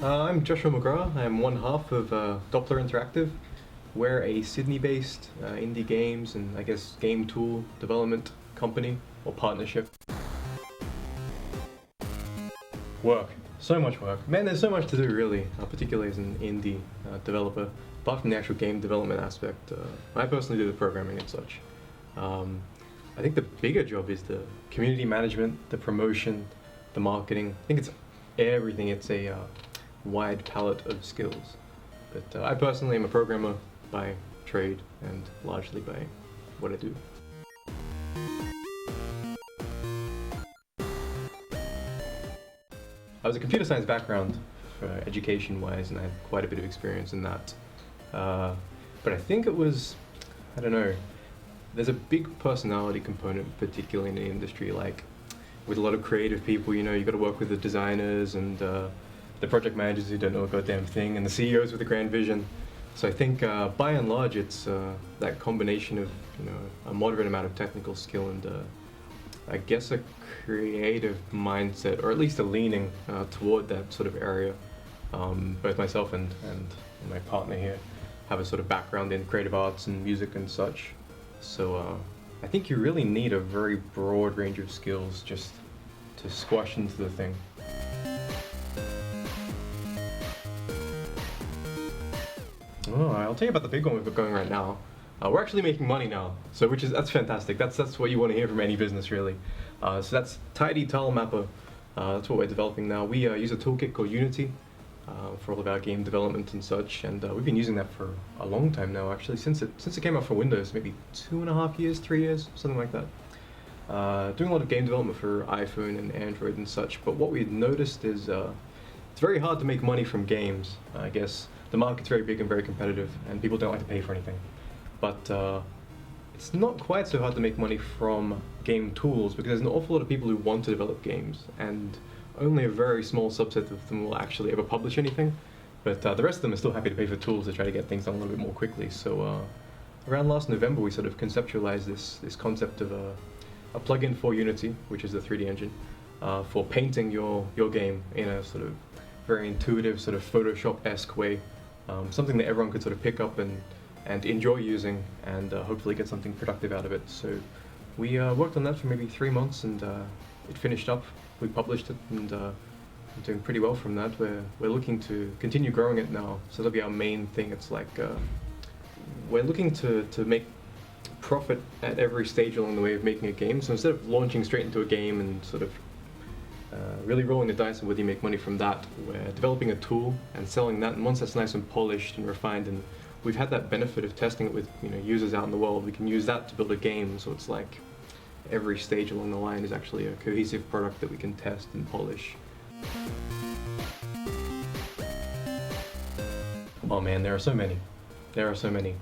I'm Joshua McGrath. I'm one half of Doppler Interactive. We're a Sydney-based indie games and I guess game tool development company or partnership. Work. So much work. Man, there's so much to do really, particularly as an indie developer. Apart from the actual game development aspect, I personally do the programming and such. I think the bigger job is the community management, the promotion, the marketing. I think it's everything. It's a wide palette of skills. But I personally am a programmer by trade and largely by what I do. I was a computer science background for education-wise, and I had quite a bit of experience in that. But I think it was, I don't know, there's a big personality component, particularly in the industry, like with a lot of creative people, you know, you got to work with the designers and the project managers who don't know a goddamn thing, and the CEOs with a grand vision. So I think by and large it's that combination of, you know, a moderate amount of technical skill and I guess a creative mindset, or at least a leaning toward that sort of area. Both myself and my partner here have a sort of background in creative arts and music and such. So I think you really need a very broad range of skills just to squash into the thing. Oh, I'll tell you about the big one we've got going right now. We're actually making money now, so that's fantastic. That's what you want to hear from any business, really. So that's Tidy Tile Mapper. That's what we're developing now. We use a toolkit called Unity for all of our game development and such, and we've been using that for a long time now. Actually, since it came out for Windows, maybe 2.5 years, 3 years, something like that. Doing a lot of game development for iPhone and Android and such. But what we've noticed is it's very hard to make money from games. I guess the market's very big and very competitive, and people don't like to pay for anything. But it's not quite so hard to make money from game tools, because there's an awful lot of people who want to develop games, and only a very small subset of them will actually ever publish anything. But the rest of them are still happy to pay for tools to try to get things done a little bit more quickly. So around last November, we sort of conceptualized this concept of a plugin for Unity, which is the 3D engine, for painting your game in a sort of very intuitive, sort of Photoshop-esque way. Something that everyone could sort of pick up and enjoy using, and hopefully get something productive out of it. So we worked on that for maybe 3 months, and it finished up. We published it, and we're doing pretty well from that. We're looking to continue growing it now, so that'll be our main thing. It's like we're looking to make profit at every stage along the way of making a game. So instead of launching straight into a game and sort of really rolling the dice on whether you make money from that, we're developing a tool and selling that, and once that's nice and polished and refined, and we've had that benefit of testing it with, you know, users out in the world, we can use that to build a game. So it's like every stage along the line is actually a cohesive product that we can test and polish. Oh man, there are so many. There are so many.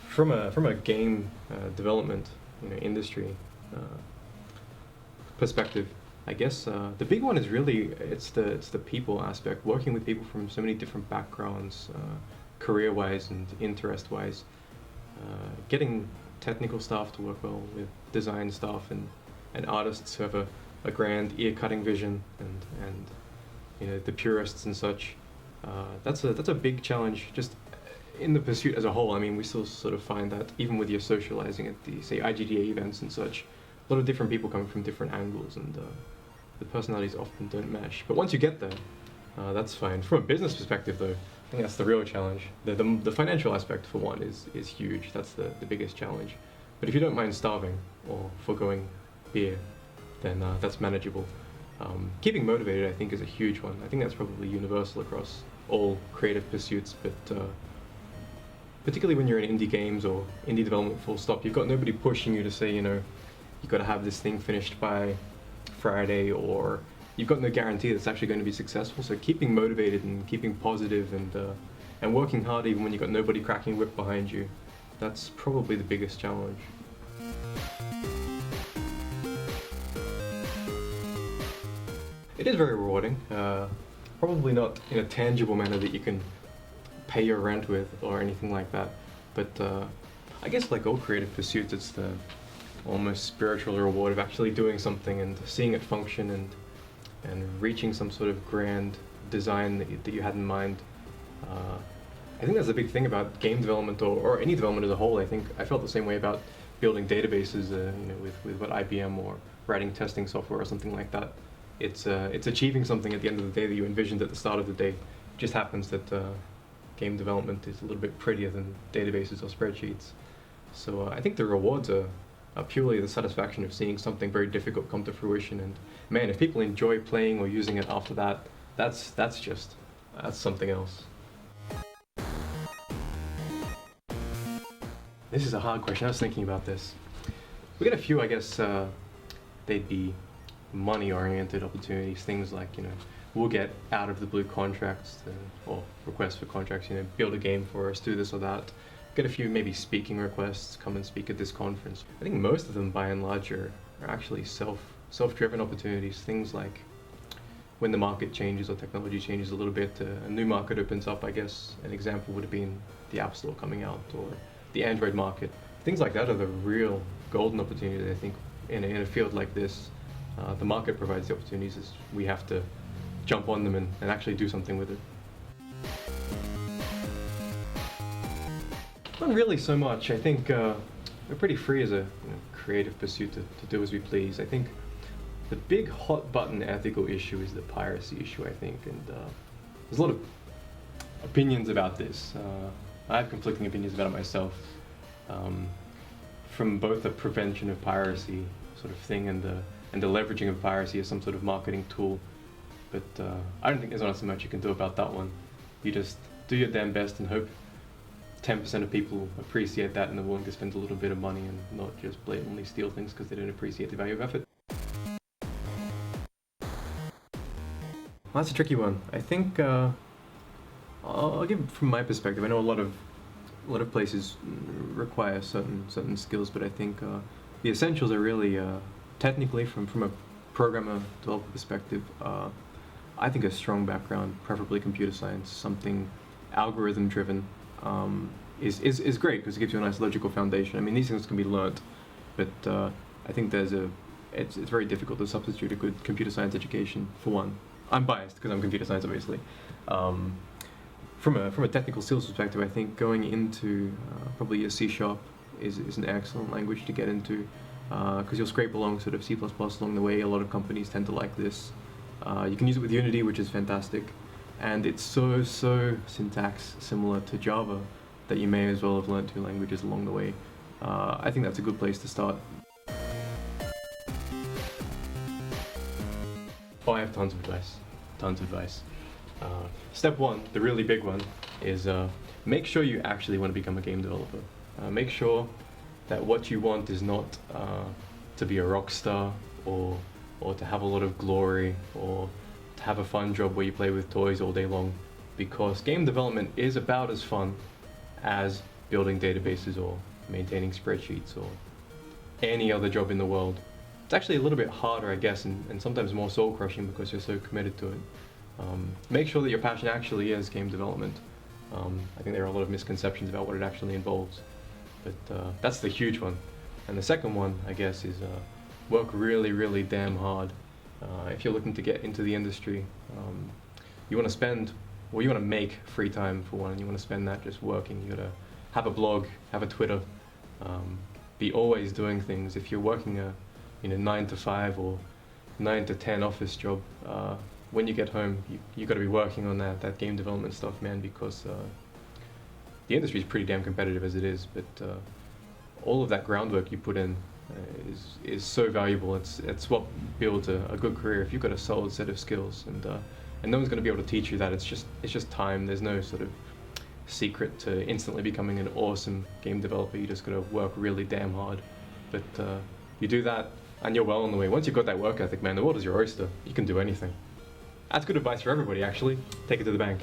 From a game development, you know, industry perspective, I guess the big one is really it's the people aspect. Working with people from so many different backgrounds, career-wise and interest-wise, getting technical staff to work well with design staff and artists who have a grand ear-cutting vision, and you know, the purists and such. That's a big challenge just in the pursuit as a whole. I mean, we still sort of find that even with your socializing at the, say, IGDA events and such, a lot of different people coming from different angles, and the personalities often don't mesh. But once you get there, that's fine. From a business perspective, though, I think that's the real challenge. The financial aspect, for one, is huge. That's the biggest challenge. But if you don't mind starving or foregoing beer, then that's manageable. Keeping motivated, I think, is a huge one. I think that's probably universal across all creative pursuits, but particularly when you're in indie games or indie development full stop, you've got nobody pushing you to say, you know, you've got to have this thing finished by Friday, or you've got no guarantee that it's actually going to be successful. So keeping motivated and keeping positive and working hard even when you've got nobody cracking a whip behind you, that's probably the biggest challenge. It is very rewarding. Probably not in a tangible manner that you can pay your rent with or anything like that, but I guess like all creative pursuits, it's the almost spiritual reward of actually doing something and seeing it function and reaching some sort of grand design that you had in mind. I think that's the big thing about game development or any development as a whole. I think I felt the same way about building databases, with what IBM, or writing testing software or something like that. It's achieving something at the end of the day that you envisioned at the start of the day. It just happens that game development is a little bit prettier than databases or spreadsheets. So I think the rewards are purely the satisfaction of seeing something very difficult come to fruition. And man, if people enjoy playing or using it after that, that's something else. This is a hard question. I was thinking about this. We get a few, I guess, they'd be money-oriented opportunities. Things like, we'll get out of the blue contracts or requests for contracts. Build a game for us, do this or that. Get a few maybe speaking requests. Come and speak at this conference. I think most of them, by and large, are actually self-driven opportunities. Things like when the market changes or technology changes a little bit, a new market opens up. I guess an example would have been the App Store coming out, or the Android market. Things like that are the real golden opportunities, I think, in a field like this. The market provides the opportunities. We have to jump on them and actually do something with it. Not really so much. I think we're pretty free as a creative pursuit to do as we please. I think the big hot button ethical issue is the piracy issue, I think, and there's a lot of opinions about this. I have conflicting opinions about it myself, from both the prevention of piracy sort of thing and the leveraging of piracy as some sort of marketing tool. But I don't think there's not so much you can do about that one. You just do your damn best and hope 10% of people appreciate that and are willing to spend a little bit of money and not just blatantly steal things because they don't appreciate the value of effort. Well, that's a tricky one. I think I'll give it from my perspective. I know a lot of places require certain skills, but I think the essentials are really technically from a programmer developer perspective. I think a strong background, preferably computer science, something algorithm driven, is great because it gives you a nice logical foundation. I mean, these things can be learnt, but I think it's very difficult to substitute a good computer science education for one. I'm biased because I'm computer science, obviously. From a technical skills perspective, I think going into probably a C# is an excellent language to get into, because you'll scrape along sort of C++ along the way. A lot of companies tend to like this. You can use it with Unity, which is fantastic, and it's so syntax similar to Java that you may as well have learned two languages along the way. I think that's a good place to start. Oh, I have tons of advice. Step one, the really big one, is make sure you actually want to become a game developer. Make sure that what you want is not to be a rock star or to have a lot of glory or to have a fun job where you play with toys all day long, because game development is about as fun as building databases or maintaining spreadsheets or any other job in the world. It's actually a little bit harder, I guess, and sometimes more soul-crushing because you're so committed to it. Make sure that your passion actually is game development. I think there are a lot of misconceptions about what it actually involves, but that's the huge one. And the second one, I guess, is work really damn hard. If you're looking to get into the industry, you want to make free time for one, and you want to spend that just working. You gotta have a blog, have a Twitter, be always doing things. If you're working a 9 to 5 or 9 to 10 office job, when you get home, you got to be working on that game development stuff, man, because the industry is pretty damn competitive as it is. But all of that groundwork you put in is so valuable. It's what builds a good career. If you've got a solid set of skills, and no one's going to be able to teach you that. It's just time. There's no sort of secret to instantly becoming an awesome game developer. You just got to work really damn hard. But you do that, and you're well on the way. Once you've got that work ethic, man, the world is your oyster. You can do anything. That's good advice for everybody, actually. Take it to the bank.